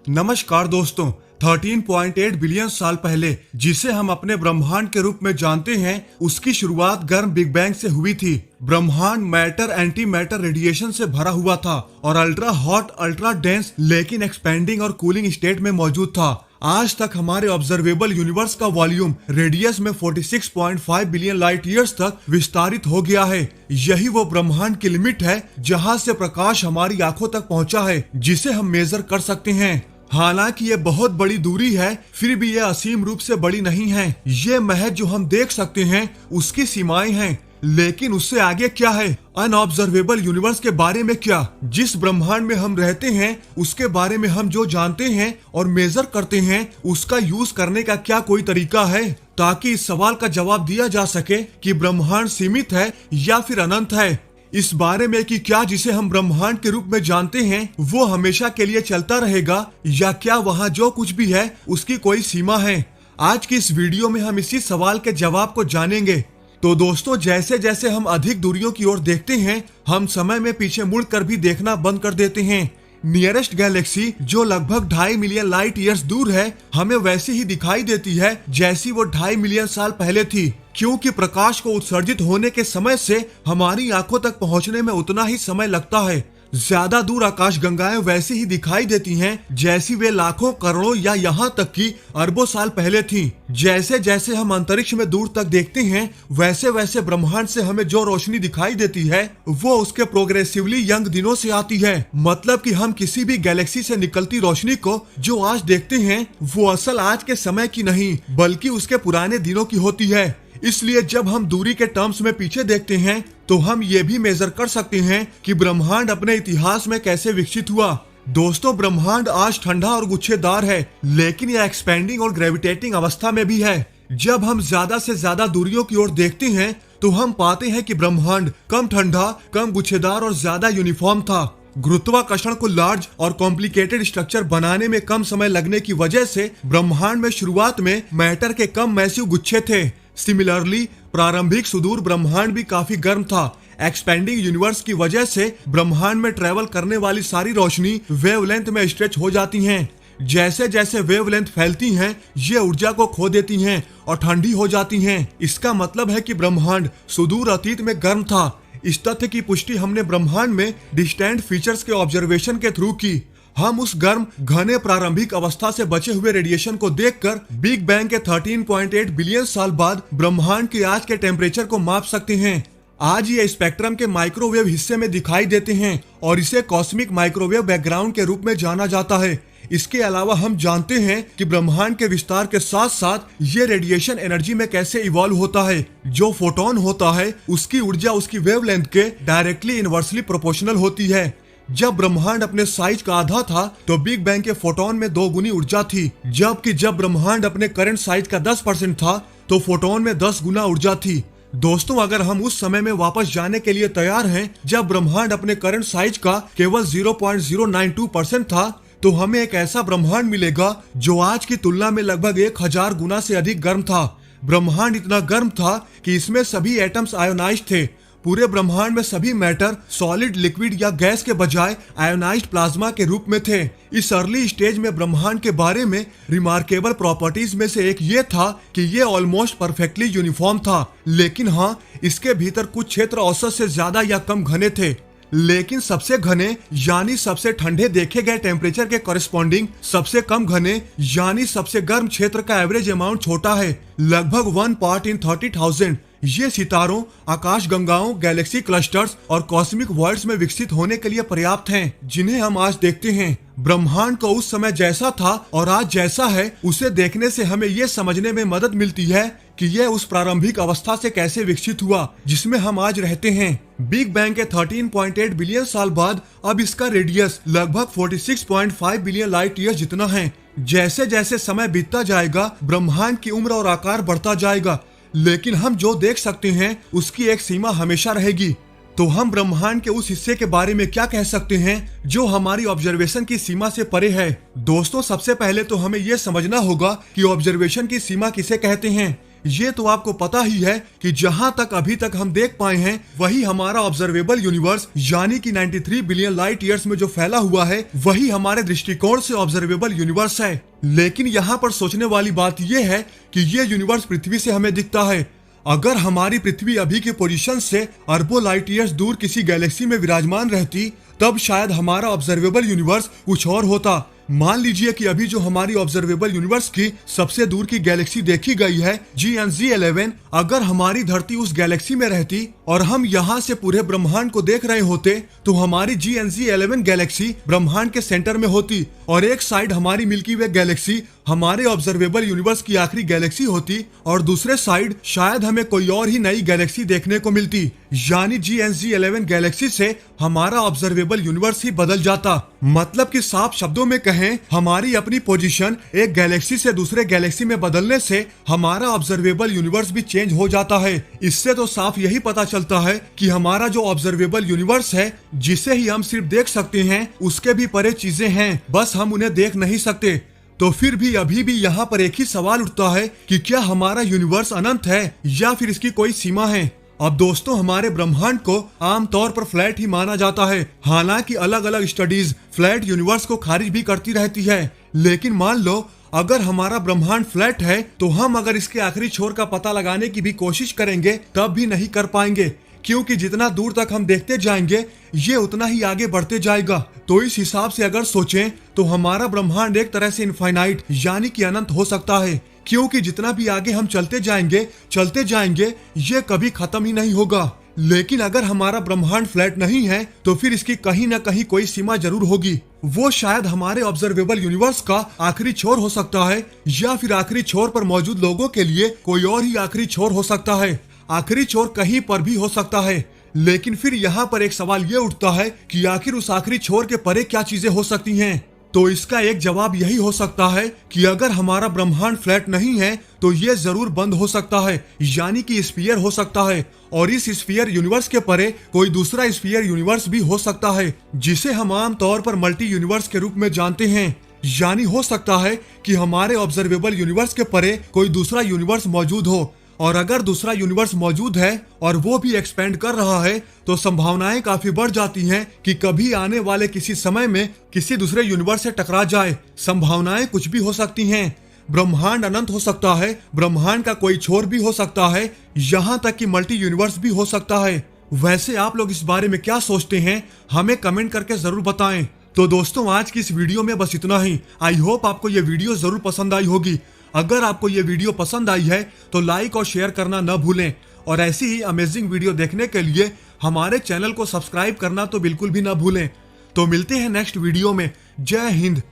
नमस्कार दोस्तों। 13.8 बिलियन साल पहले जिसे हम अपने ब्रह्मांड के रूप में जानते हैं, उसकी शुरुआत गर्म बिग बैंग से हुई थी। ब्रह्मांड मैटर एंटी मैटर रेडिएशन से भरा हुआ था और अल्ट्रा हॉट, अल्ट्रा डेंस लेकिन एक्सपेंडिंग और कूलिंग स्टेट में मौजूद था। आज तक हमारे ऑब्जर्वेबल यूनिवर्स का वॉल्यूम रेडियस में 46.5 बिलियन लाइट ईयर्स तक विस्तारित हो गया है। यही वो ब्रह्मांड की लिमिट है जहां से प्रकाश हमारी आंखों तक पहुंचा है, जिसे हम मेजर कर सकते हैं। हालांकि ये बहुत बड़ी दूरी है, फिर भी ये असीम रूप से बड़ी नहीं है। ये महज जो हम देख सकते हैं उसकी सीमाएं हैं, लेकिन उससे आगे क्या है? अनऑब्जर्वेबल यूनिवर्स के बारे में क्या? जिस ब्रह्मांड में हम रहते हैं उसके बारे में हम जो जानते हैं और मेजर करते हैं, उसका यूज करने का क्या कोई तरीका है ताकि इस सवाल का जवाब दिया जा सके कि ब्रह्मांड सीमित है या फिर अनंत है? इस बारे में कि क्या जिसे हम ब्रह्मांड के रूप में जानते हैं वो हमेशा के लिए चलता रहेगा, या क्या वहाँ जो कुछ भी है उसकी कोई सीमा है? आज की इस वीडियो में हम इसी सवाल के जवाब को जानेंगे। तो दोस्तों, जैसे जैसे हम अधिक दूरियों की ओर देखते हैं, हम समय में पीछे मुड़कर भी देखना बंद कर देते हैं। नियरेस्ट गैलेक्सी जो लगभग 2.5 मिलियन लाइट ईयर्स दूर है, हमें वैसी ही दिखाई देती है जैसी वो 2.5 मिलियन साल पहले थी, क्योंकि प्रकाश को उत्सर्जित होने के समय से हमारी आंखों तक पहुंचने में उतना ही समय लगता है। ज्यादा दूर आकाश गंगाएं वैसी ही दिखाई देती हैं जैसी वे लाखों, करोड़ों या यहाँ तक कि अरबों साल पहले थीं। जैसे जैसे हम अंतरिक्ष में दूर तक देखते हैं, वैसे वैसे ब्रह्मांड से हमें जो रोशनी दिखाई देती है वो उसके प्रोग्रेसिवली यंग दिनों से आती है। मतलब कि हम किसी भी गैलेक्सी से निकलती रोशनी को जो आज देखते हैं वो असल आज के समय की नहीं बल्कि उसके पुराने दिनों की होती है। इसलिए जब हम दूरी के टर्म्स में पीछे देखते हैं तो हम ये भी मेजर कर सकते हैं कि ब्रह्मांड अपने इतिहास में कैसे विकसित हुआ। दोस्तों, ब्रह्मांड आज ठंडा और गुच्छेदार है, लेकिन यह एक्सपेंडिंग और ग्रेविटेटिंग अवस्था में भी है। जब हम ज्यादा से ज्यादा दूरियों की ओर देखते हैं तो हम पाते हैं कि ब्रह्मांड कम ठंडा, कम गुच्छेदार और ज्यादा यूनिफॉर्म था। गुरुत्वाकर्षण को लार्ज और कॉम्प्लिकेटेड स्ट्रक्चर बनाने में कम समय लगने की वजह से ब्रह्मांड में शुरुआत में मैटर के कम मैसिव गुच्छे थे। सिमिलरली, प्रारंभिक सुदूर ब्रह्मांड भी काफी गर्म था। एक्सपेंडिंग यूनिवर्स की वजह से ब्रह्मांड में ट्रेवल करने वाली सारी रोशनी वेवलेंथ में स्ट्रेच हो जाती हैं। जैसे जैसे वेवलेंथ फैलती हैं, ये ऊर्जा को खो देती हैं और ठंडी हो जाती हैं। इसका मतलब है कि ब्रह्मांड सुदूर अतीत में गर्म था। इस तथ्य की पुष्टि हमने ब्रह्मांड में डिस्टेंट फीचर्स के ऑब्जर्वेशन के थ्रू की। हम उस गर्म, घने प्रारंभिक अवस्था से बचे हुए रेडिएशन को देखकर बिग बैंग के 13.8 बिलियन साल बाद ब्रह्मांड के आज के टेम्परेचर को माप सकते हैं। आज ये स्पेक्ट्रम के माइक्रोवेव हिस्से में दिखाई देते हैं और इसे कॉस्मिक माइक्रोवेव बैकग्राउंड के रूप में जाना जाता है। इसके अलावा हम जानते हैं कि ब्रह्मांड के विस्तार के साथ साथ ये रेडिएशन एनर्जी में कैसे इवॉल्व होता है। जो फोटोन होता है उसकी ऊर्जा उसकी वेवलेंथ के डायरेक्टली इनवर्सली प्रोपोर्शनल होती है। जब ब्रह्मांड अपने साइज का आधा था तो बिग बैंग के फोटोन में 2 गुनी ऊर्जा थी, जबकि जब ब्रह्मांड अपने करंट साइज का 10% था तो फोटोन में 10 गुना ऊर्जा थी। दोस्तों, अगर हम उस समय में वापस जाने के लिए तैयार हैं जब ब्रह्मांड अपने करंट साइज का केवल 0.092% था, तो हमें एक ऐसा ब्रह्मांड मिलेगा जो आज की तुलना में लगभग 1000 गुना से अधिक गर्म था। ब्रह्मांड इतना गर्म था कि इसमें सभी एटम्स आयोनाइज्ड थे। पूरे ब्रह्मांड में सभी मैटर सॉलिड, लिक्विड या गैस के बजाय आयोनाइज्ड प्लाज्मा के रूप में थे। इस अर्ली स्टेज में ब्रह्मांड के बारे में रिमार्केबल प्रॉपर्टीज में से एक ये था कि ये ऑलमोस्ट परफेक्टली यूनिफॉर्म था, लेकिन हाँ, इसके भीतर कुछ क्षेत्र औसत से ज्यादा या कम घने थे। लेकिन सबसे घने यानी सबसे ठंडे देखे गए टेम्परेचर के कॉरेस्पॉन्डिंग सबसे कम घने यानी सबसे गर्म क्षेत्र का एवरेज अमाउंट छोटा है, लगभग 1 पार्ट इन 30,000। ये सितारों, आकाश गंगाओं, गैलेक्सी क्लस्टर्स और कॉस्मिक वर्ल्ड्स में विकसित होने के लिए पर्याप्त हैं, जिन्हें हम आज देखते हैं। ब्रह्मांड को उस समय जैसा था और आज जैसा है, उसे देखने से हमें ये समझने में मदद मिलती है कि यह उस प्रारंभिक अवस्था से कैसे विकसित हुआ जिसमें हम आज रहते हैं। बिग बैंग के 13.8 बिलियन साल बाद अब इसका रेडियस लगभग 46.5 बिलियन लाइट ईयर जितना है। जैसे जैसे समय बीतता जाएगा, ब्रह्मांड की उम्र और आकार बढ़ता जाएगा, लेकिन हम जो देख सकते हैं उसकी एक सीमा हमेशा रहेगी। तो हम ब्रह्मांड के उस हिस्से के बारे में क्या कह सकते हैं जो हमारी ऑब्जर्वेशन की सीमा से परे है? दोस्तों, सबसे पहले तो हमें यह समझना होगा कि ऑब्जर्वेशन की सीमा किसे कहते हैं। ये तो आपको पता ही है कि जहां तक अभी तक हम देख पाए हैं वही हमारा ऑब्जर्वेबल यूनिवर्स यानी कि 93 बिलियन लाइट ईयर्स में जो फैला हुआ है वही हमारे दृष्टिकोण से ऑब्जर्वेबल यूनिवर्स है। लेकिन यहाँ पर सोचने वाली बात यह है कि ये यूनिवर्स पृथ्वी से हमें दिखता है। अगर हमारी पृथ्वी अभी के पोजीशन से अरबों लाइट ईयर्स दूर किसी गैलेक्सी में विराजमान रहती तब शायद हमारा ऑब्जर्वेबल यूनिवर्स कुछ और होता। मान लीजिए कि अभी जो हमारी ऑब्जर्वेबल यूनिवर्स की सबसे दूर की गैलेक्सी देखी गई है GNZ11, अगर हमारी धरती उस गैलेक्सी में रहती और हम यहाँ से पूरे ब्रह्मांड को देख रहे होते तो हमारी GNZ11 गैलेक्सी ब्रह्मांड के सेंटर में होती और एक साइड हमारी मिल्की वे गैलेक्सी हमारे ऑब्जर्वेबल यूनिवर्स की आखिरी गैलेक्सी होती और दूसरे साइड शायद हमें कोई और ही नई गैलेक्सी देखने को मिलती, यानी GNZ11 गैलेक्सी से हमारा ऑब्जर्वेबल यूनिवर्स ही बदल जाता। मतलब कि साफ शब्दों में कहें, हमारी अपनी पोजीशन एक गैलेक्सी से दूसरे गैलेक्सी में बदलने से हमारा ऑब्जर्वेबल यूनिवर्स भी चेंज हो जाता है। इससे तो साफ यही पता चलता है कि हमारा जो ऑब्जर्वेबल यूनिवर्स है जिसे ही हम सिर्फ देख सकते हैं उसके भी परे चीजें हैं, बस हम उन्हें देख नहीं सकते। तो फिर भी अभी भी यहाँ पर एक ही सवाल उठता है कि क्या हमारा यूनिवर्स अनंत है या फिर इसकी कोई सीमा है। अब दोस्तों, हमारे ब्रह्मांड को आमतौर पर फ्लैट ही माना जाता है। हालांकि अलग अलग स्टडीज फ्लैट यूनिवर्स को खारिज भी करती रहती है। लेकिन मान लो अगर हमारा ब्रह्मांड फ्लैट है तो हम अगर इसके आखिरी छोर का पता लगाने की भी कोशिश करेंगे तब भी नहीं कर पाएंगे, क्योंकि जितना दूर तक हम देखते जाएंगे ये उतना ही आगे बढ़ते जाएगा। तो इस हिसाब से अगर सोचें तो हमारा ब्रह्मांड एक तरह से इनफाइनाइट यानी कि अनंत हो सकता है, क्योंकि जितना भी आगे हम चलते जाएंगे ये कभी खत्म ही नहीं होगा। लेकिन अगर हमारा ब्रह्मांड फ्लैट नहीं है तो फिर इसकी कहीं ना कहीं कोई सीमा जरूर होगी। वो शायद हमारे ऑब्जर्वेबल यूनिवर्स का आखिरी छोर हो सकता है या फिर आखिरी छोर पर मौजूद लोगों के लिए कोई और ही आखिरी छोर हो सकता है। आखिरी छोर कहीं पर भी हो सकता है। लेकिन फिर यहाँ पर एक सवाल ये उठता है कि आखिर उस आखिरी छोर के परे क्या चीजें हो सकती हैं। तो इसका एक जवाब यही हो सकता है कि अगर हमारा ब्रह्मांड फ्लैट नहीं है तो ये जरूर बंद हो सकता है, यानी कि स्फीयर हो सकता है। और इस स्फीयर यूनिवर्स के परे कोई दूसरा स्फीयर यूनिवर्स भी हो सकता है जिसे हम आमतौर पर मल्टी यूनिवर्स के रूप में जानते हैं। यानी हो सकता है कि हमारे ऑब्जर्वेबल यूनिवर्स के परे कोई दूसरा यूनिवर्स मौजूद हो, और अगर दूसरा यूनिवर्स मौजूद है और वो भी एक्सपेंड कर रहा है तो संभावनाएं काफी बढ़ जाती हैं कि कभी आने वाले किसी समय में किसी दूसरे यूनिवर्स से टकरा जाए। संभावनाएं कुछ भी हो सकती हैं। ब्रह्मांड अनंत हो सकता है, ब्रह्मांड का कोई छोर भी हो सकता है, यहाँ तक कि मल्टी यूनिवर्स भी हो सकता है। वैसे आप लोग इस बारे में क्या सोचते हैं, हमें कमेंट करके जरूर बताएं। तो दोस्तों, आज की इस वीडियो में बस इतना ही। आई होप आपको ये वीडियो जरूर पसंद आई होगी। अगर आपको ये वीडियो पसंद आई है तो लाइक और शेयर करना न भूलें, और ऐसी ही अमेजिंग वीडियो देखने के लिए हमारे चैनल को सब्सक्राइब करना तो बिल्कुल भी न भूलें। तो मिलते हैं नेक्स्ट वीडियो में। जय हिंद।